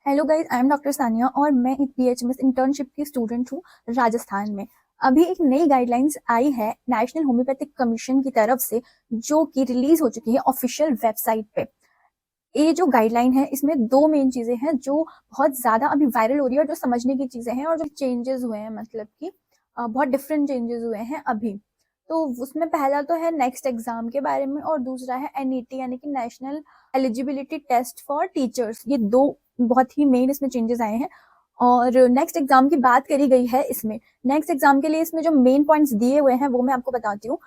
Hello guys, I am doctor Sania और मैं एक बीएचएमएस इंटर्नशिप की स्टूडेंट हूँ राजस्थान में। अभी एक नई गाइडलाइंस आई है नेशनल होम्योपैथिक कमीशन की तरफ से, जो कि रिलीज हो चुकी है ऑफिशियल वेबसाइट पे। ये जो गाइडलाइन है इसमें दो मेन चीजें हैं जो बहुत ज्यादा अभी वायरल हो रही है और जो समझने की चीजें हैं और जो चेंजेस हुए हैं, मतलब कि बहुत डिफरेंट चेंजेस हुए हैं अभी। तो उसमें पहला तो है नेक्स्ट एग्जाम के बारे में और दूसरा है एनईटी यानी कि national eligibility test for teachers. ये दो बहुत ही मेन इसमें चेंजेस आए हैं। और नेक्स्ट एग्जाम की बात करी गई है इसमें। नेक्स्ट एग्जाम के लिए इसमें जो मेन पॉइंट्स दिए हुए हैं वो मैं आपको बताती हूँ।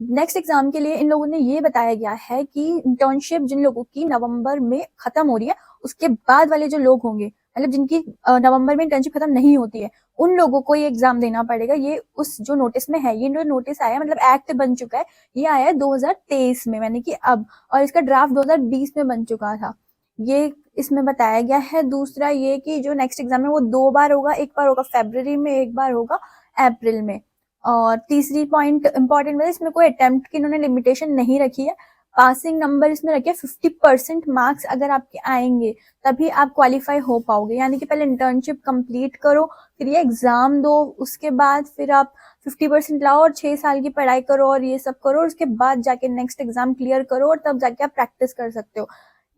नेक्स्ट एग्जाम के लिए इन लोगों ने ये बताया गया है कि इंटर्नशिप जिन लोगों की नवंबर में खत्म हो रही है, उसके बाद वाले जो लोग होंगे, मतलब जिनकी नवंबर में इंटर्नशिप खत्म नहीं होती है, उन लोगों को ये एग्जाम देना पड़ेगा। ये उस जो नोटिस में है, ये जो नोटिस आया मतलब एक्ट बन चुका है, ये आया है 2023 में, यानी कि अब, और इसका ड्राफ्ट 2020 में बन चुका था। ये इसमें बताया गया है। दूसरा ये कि जो नेक्स्ट एग्जाम है वो 2 बार होगा, एक बार होगा फरवरी में, एक बार होगा अप्रैल में। और तीसरी पॉइंट इंपॉर्टेंट है, इसमें कोई अटेम्प्ट की इन्होंने लिमिटेशन नहीं रखी है। पासिंग नंबर इसमें रखे 50% मार्क्स अगर आपके आएंगे तभी आप क्वालिफाई हो पाओगे, यानी कि पहले इंटर्नशिप कंप्लीट करो, फिर ये एग्जाम दो, उसके बाद फिर आप 50% लाओ और 6 साल की पढ़ाई करो और ये सब करो, और उसके बाद जाके नेक्स्ट एग्जाम क्लियर करो और तब जाके आप प्रैक्टिस कर सकते हो।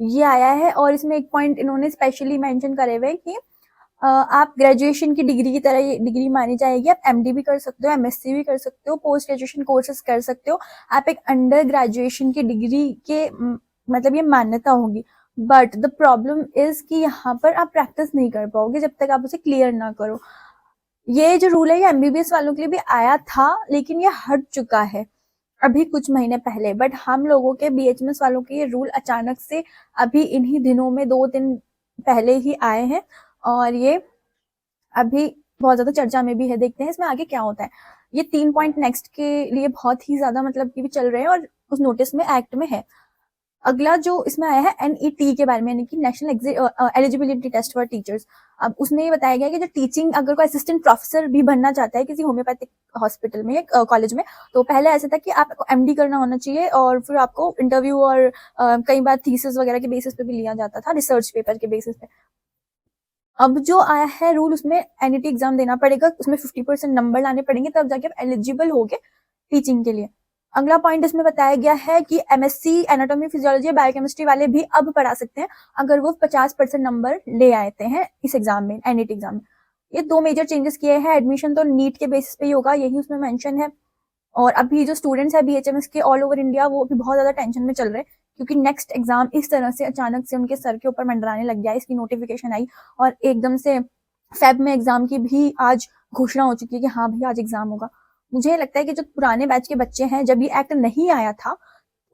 ये आया है। और इसमें एक पॉइंट इन्होंने स्पेशली मेंशन करे हुए कि आप ग्रेजुएशन की डिग्री की तरह ये डिग्री मानी जाएगी। आप एमडी भी कर सकते हो, एमएससी भी कर सकते हो, पोस्ट ग्रेजुएशन कोर्सेज कर सकते हो। आप एक अंडर ग्रेजुएशन की डिग्री के मतलब ये मान्यता होगी। बट द प्रॉब्लम इज कि यहाँ पर आप प्रैक्टिस नहीं कर पाओगे जब तक आप उसे क्लियर ना करो। ये जो रूल है ये एमबीबीएस वालों के लिए भी आया था, लेकिन ये हट चुका है अभी कुछ महीने पहले। बट हम लोगों के बीएचएमएस वालों के ये रूल अचानक से अभी इन्हीं दिनों में 2 दिन पहले ही आए हैं, और ये अभी बहुत ज्यादा चर्चा में भी है। देखते हैं इसमें आगे क्या होता है। ये 3 पॉइंट नेक्स्ट के लिए बहुत ही ज्यादा मतलब कि भी चल रहे हैं और उस नोटिस में एक्ट में है। अगला जो इसमें आया है एनईटी के बारे में, यानी कि national eligibility test for teachers. अब उसमें ये बताया गया कि जो टीचिंग, अगर कोई असिस्टेंट प्रोफेसर भी बनना चाहता है किसी होम्योपैथिक हॉस्पिटल में या कॉलेज में, तो पहले ऐसा था कि आपको एमडी करना होना चाहिए और फिर आपको इंटरव्यू और कई बार थीसिस वगैरह के बेसिस पे भी लिया जाता था, रिसर्च पेपर के बेसिस पे। अब जो आया है रूल, उसमें एनईटी एग्जाम देना पड़ेगा, उसमें 50% नंबर लाने पड़ेंगे, तब जाके आप एलिजिबल होगे टीचिंग के लिए। अगला पॉइंट इसमें बताया गया है कि एमएससी एनाटॉमी फिजियोलॉजी बायोकेमिस्ट्री वाले भी अब पढ़ा सकते हैं अगर वो 50% नंबर ले आते हैं इस एग्जाम में, एनईटी एग्जाम में। ये दो मेजर चेंजेस किए हैं। एडमिशन तो नीट के बेसिस पे ही होगा, यही उसमें मेंशन है। और अभी जो स्टूडेंट्स है बीएचएमएस के ऑल ओवर इंडिया, वो अभी बहुत ज्यादा टेंशन में चल रहे हैं, क्योंकि नेक्स्ट एग्जाम इस तरह से अचानक से उनके सर के ऊपर मंडराने लग गया। इसकी नोटिफिकेशन आई और एकदम से फेब में एग्जाम की भी आज घोषणा हो चुकी है कि हाँ भाई आज एग्जाम होगा। मुझे लगता है कि जो पुराने बैच के बच्चे हैं, जब ये एक्ट नहीं आया था,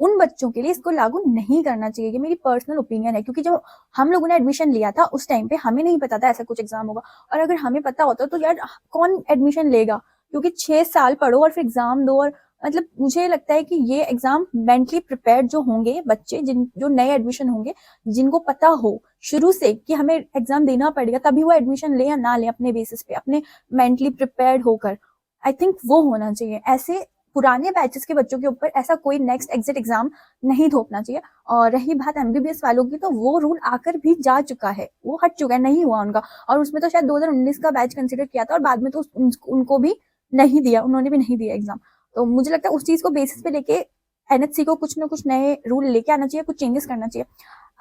उन बच्चों के लिए इसको लागू नहीं करना चाहिए। ये मेरी पर्सनल ओपिनियन है, क्योंकि जब हम लोगों ने एडमिशन लिया था उस टाइम पे हमें नहीं पता था ऐसा कुछ एग्जाम होगा। और अगर हमें पता होता तो यार कौन एडमिशन लेगा, क्योंकि 6 साल पढ़ो और फिर एग्जाम दो। और मतलब मुझे लगता है कि ये एग्जाम मेंटली प्रिपेयर्ड जो होंगे बच्चे, जो नए एडमिशन होंगे, जिनको पता हो शुरू से कि हमें एग्जाम देना पड़ेगा, तभी वो एडमिशन ले या ना ले, अपने बेसिस पे, अपने मेंटली प्रिपेयर्ड होकर, आई थिंक वो होना चाहिए। ऐसे पुराने बैचेस के बच्चों के ऊपर ऐसा कोई नेक्स्ट एग्जिट एग्जाम नहीं थोपना चाहिए। और रही बात एमबीबीएस वालों की, तो वो रूल आकर भी जा चुका है, वो हट चुका है, नहीं हुआ उनका। और उसमें तो शायद 2019 का बैच कंसिडर किया था और बाद में तो उनको भी नहीं दिया, उन्होंने भी नहीं दिया एग्जाम। तो मुझे लगता है उस चीज को बेसिस पे लेके एनएचसी को कुछ ना कुछ नए रूल लेके आना चाहिए, कुछ चेंजेस करना चाहिए।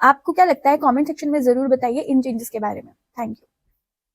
आपको क्या लगता है, कमेंट सेक्शन में जरूर बताइए इन चेंजेस के बारे में। Thank you.